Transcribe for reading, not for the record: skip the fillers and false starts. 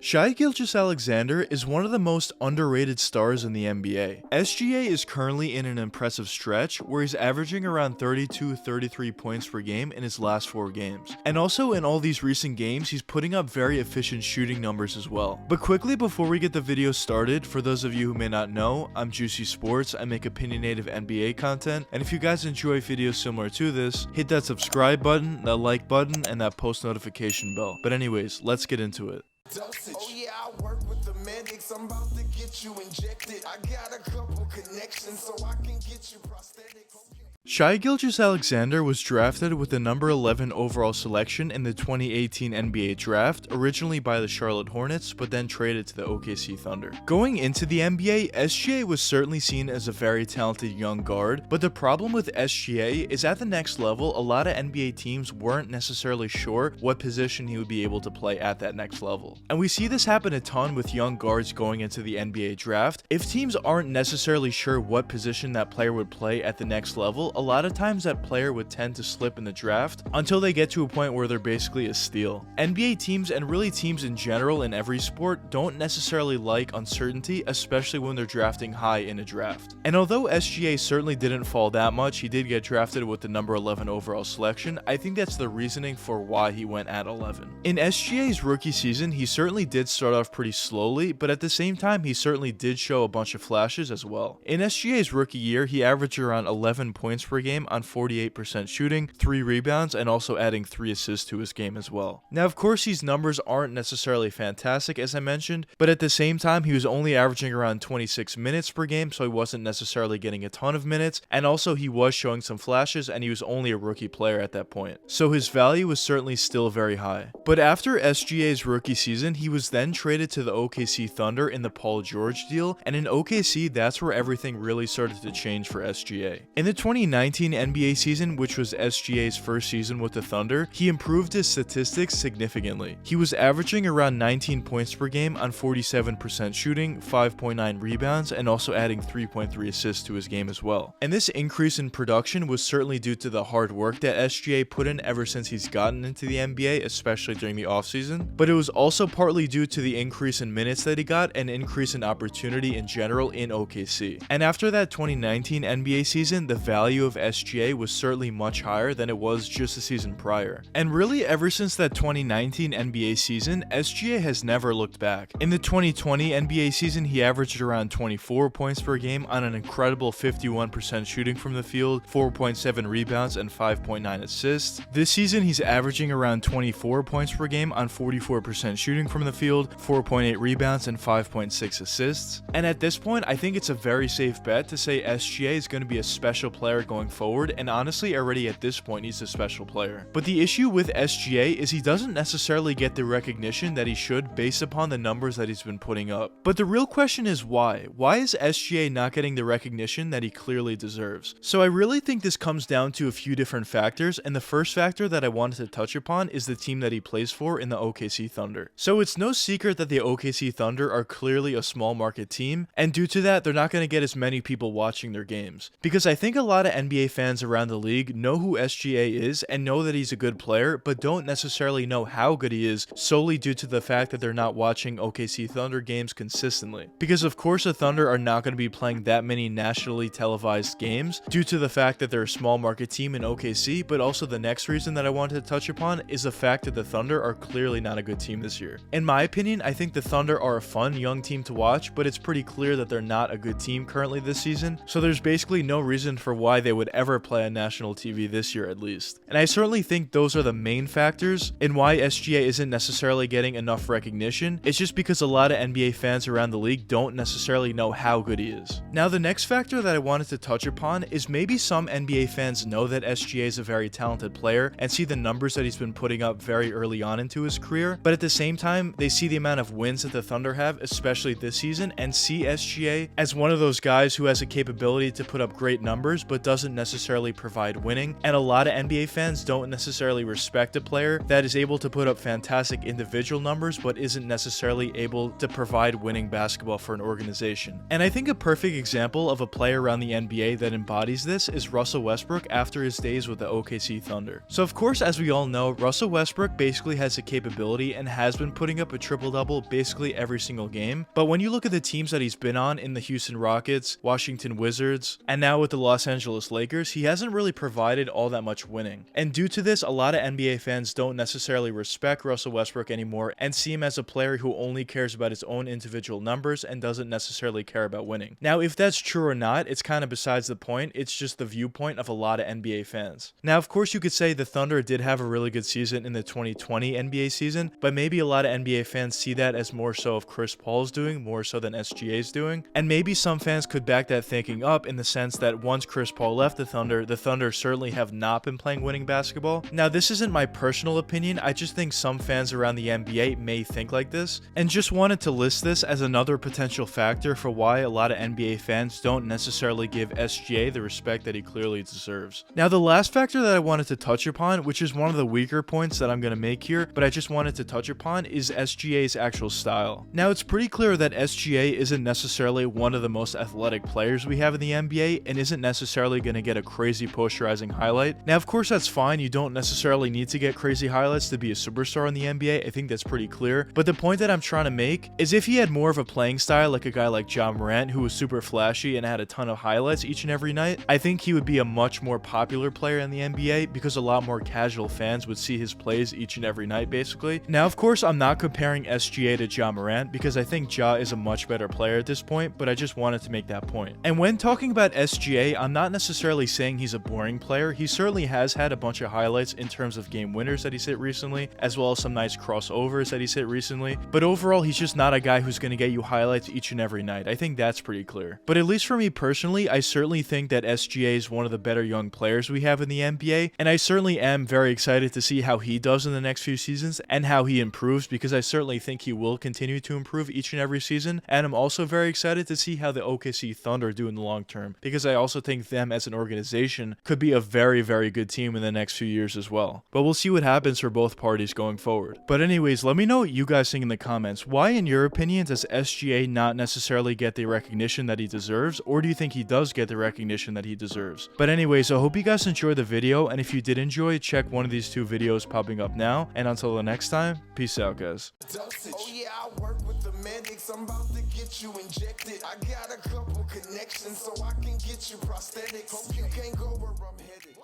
Shai Gilgeous-Alexander is one of the most underrated stars in the NBA. SGA is currently in an impressive stretch where he's averaging around 32-33 points per game in his last 4 games. And also in all these recent games, he's putting up very efficient shooting numbers as well. But quickly before we get the video started, for those of you who may not know, I'm Juicy Sports. I make opinionative NBA content, and if you guys enjoy videos similar to this, hit that subscribe button, that like button, and that post notification bell. But anyways, let's get into it. Oh yeah, I work with the medics. I'm about to get you injected. I got a couple connections so I can get you prosthetics. Shai Gilgeous-Alexander was drafted with the number 11 overall selection in the 2018 NBA draft, originally by the Charlotte Hornets, but then traded to the OKC Thunder. Going into the NBA, SGA was certainly seen as a very talented young guard, but the problem with SGA is at the next level, a lot of NBA teams weren't necessarily sure what position he would be able to play at that next level. And we see this happen a ton with young guards going into the NBA draft. If teams aren't necessarily sure what position that player would play at the next level, a lot of times that player would tend to slip in the draft until they get to a point where they're basically a steal. NBA teams, and really teams in general in every sport, don't necessarily like uncertainty, especially when they're drafting high in a draft. And although SGA certainly didn't fall that much, he did get drafted with the number 11 overall selection. I think that's the reasoning for why he went at 11. In SGA's rookie season, he certainly did start off pretty slowly, but at the same time, he certainly did show a bunch of flashes as well. In SGA's rookie year, he averaged around 11 points per game on 48% shooting, 3 rebounds, and also adding 3 assists to his game as well. Now, of course, these numbers aren't necessarily fantastic, as I mentioned, but at the same time, he was only averaging around 26 minutes per game, so he wasn't necessarily getting a ton of minutes, and also he was showing some flashes, and he was only a rookie player at that point. So his value was certainly still very high. But after SGA's rookie season, he was then traded to the OKC Thunder in the Paul George deal, and in OKC, that's where everything really started to change for SGA. In the 2019 NBA season, which was SGA's first season with the Thunder, he improved his statistics significantly. He was averaging around 19 points per game on 47% shooting, 5.9 rebounds, and also adding 3.3 assists to his game as well. And this increase in production was certainly due to the hard work that SGA put in ever since he's gotten into the NBA, especially during the offseason, but it was also partly due to the increase in minutes that he got and increase in opportunity in general in OKC. And after that 2019 NBA season, the value of SGA was certainly much higher than it was just the season prior. And really, ever since that 2019 NBA season, SGA has never looked back. In the 2020 NBA season, he averaged around 24 points per game on an incredible 51% shooting from the field, 4.7 rebounds, and 5.9 assists. This season, he's averaging around 24 points per game on 44% shooting from the field, 4.8 rebounds, and 5.6 assists. And at this point, I think it's a very safe bet to say SGA is going to be a special player going forward, and honestly already at this point he's a special player. But the issue with SGA is he doesn't necessarily get the recognition that he should based upon the numbers that he's been putting up. But the real question is why? Why is SGA not getting the recognition that he clearly deserves? So I really think this comes down to a few different factors, and the first factor that I wanted to touch upon is the team that he plays for in the OKC Thunder. So it's no secret that the OKC Thunder are clearly a small market team, and due to that, they're not going to get as many people watching their games. Because I think a lot of NBA fans around the league know who SGA is and know that he's a good player, but don't necessarily know how good he is solely due to the fact that they're not watching OKC Thunder games consistently. Because of course the Thunder are not going to be playing that many nationally televised games due to the fact that they're a small market team in OKC, but also the next reason that I wanted to touch upon is the fact that the Thunder are clearly not a good team this year. In my opinion, I think the Thunder are a fun young team to watch, but it's pretty clear that they're not a good team currently this season, so there's basically no reason for why they would ever play on national TV this year at least. And I certainly think those are the main factors in why SGA isn't necessarily getting enough recognition. It's just because a lot of NBA fans around the league don't necessarily know how good he is. Now, the next factor that I wanted to touch upon is maybe some NBA fans know that SGA is a very talented player and see the numbers that he's been putting up very early on into his career, but at the same time, they see the amount of wins that the Thunder have, especially this season, and see SGA as one of those guys who has a capability to put up great numbers but doesn't doesn't necessarily provide winning, and a lot of NBA fans don't necessarily respect a player that is able to put up fantastic individual numbers but isn't necessarily able to provide winning basketball for an organization. And I think a perfect example of a player around the NBA that embodies this is Russell Westbrook after his days with the OKC Thunder. So of course, as we all know, Russell Westbrook basically has the capability and has been putting up a triple-double basically every single game, but when you look at the teams that he's been on in the Houston Rockets, Washington Wizards, and now with the Los Angeles Lakers, he hasn't really provided all that much winning. And due to this, a lot of NBA fans don't necessarily respect Russell Westbrook anymore and see him as a player who only cares about his own individual numbers and doesn't necessarily care about winning. Now, if that's true or not, it's kind of besides the point. It's just the viewpoint of a lot of NBA fans. Now, of course, you could say the Thunder did have a really good season in the 2020 NBA season, but maybe a lot of NBA fans see that as more so of Chris Paul's doing, more so than SGA's doing. And maybe some fans could back that thinking up in the sense that once Chris Paul left the Thunder certainly have not been playing winning basketball. Now, this isn't my personal opinion. I just think some fans around the NBA may think like this, and just wanted to list this as another potential factor for why a lot of NBA fans don't necessarily give SGA the respect that he clearly deserves. Now, the last factor that I wanted to touch upon, which is one of the weaker points that I'm going to make here, but I just wanted to touch upon, is SGA's actual style. Now, it's pretty clear that SGA isn't necessarily one of the most athletic players we have in the NBA and isn't necessarily going to get a crazy posterizing highlight. Now, of course, that's fine. You don't necessarily need to get crazy highlights to be a superstar in the NBA. I think that's pretty clear. But the point that I'm trying to make is if he had more of a playing style like a guy like Ja Morant, who was super flashy and had a ton of highlights each and every night, I think he would be a much more popular player in the NBA because a lot more casual fans would see his plays each and every night, basically. Now, of course, I'm not comparing SGA to Ja Morant because I think Ja is a much better player at this point, but I just wanted to make that point. And when talking about SGA, I'm not necessarily saying he's a boring player. He certainly has had a bunch of highlights in terms of game winners that he's hit recently, as well as some nice crossovers that he's hit recently. But overall, he's just not a guy who's going to get you highlights each and every night. I think that's pretty clear. But at least for me personally, I certainly think that SGA is one of the better young players we have in the NBA, and I certainly am very excited to see how he does in the next few seasons and how he improves, because I certainly think he will continue to improve each and every season. And I'm also very excited to see how the OKC Thunder do in the long term, because I also think them as an organization could be a very, very good team in the next few years as well. But we'll see what happens for both parties going forward. But anyways, let me know what you guys think in the comments. Why, in your opinion, does SGA not necessarily get the recognition that he deserves, or do you think he does get the recognition that he deserves? But anyways, I hope you guys enjoyed the video, and if you did enjoy, check one of these two videos popping up now, and until the next time, peace out, guys. Oh yeah, I work with the medics. I'm about to get you injected. I got a couple connections so I can get you prosthetics. Hope you can't go where I'm headed.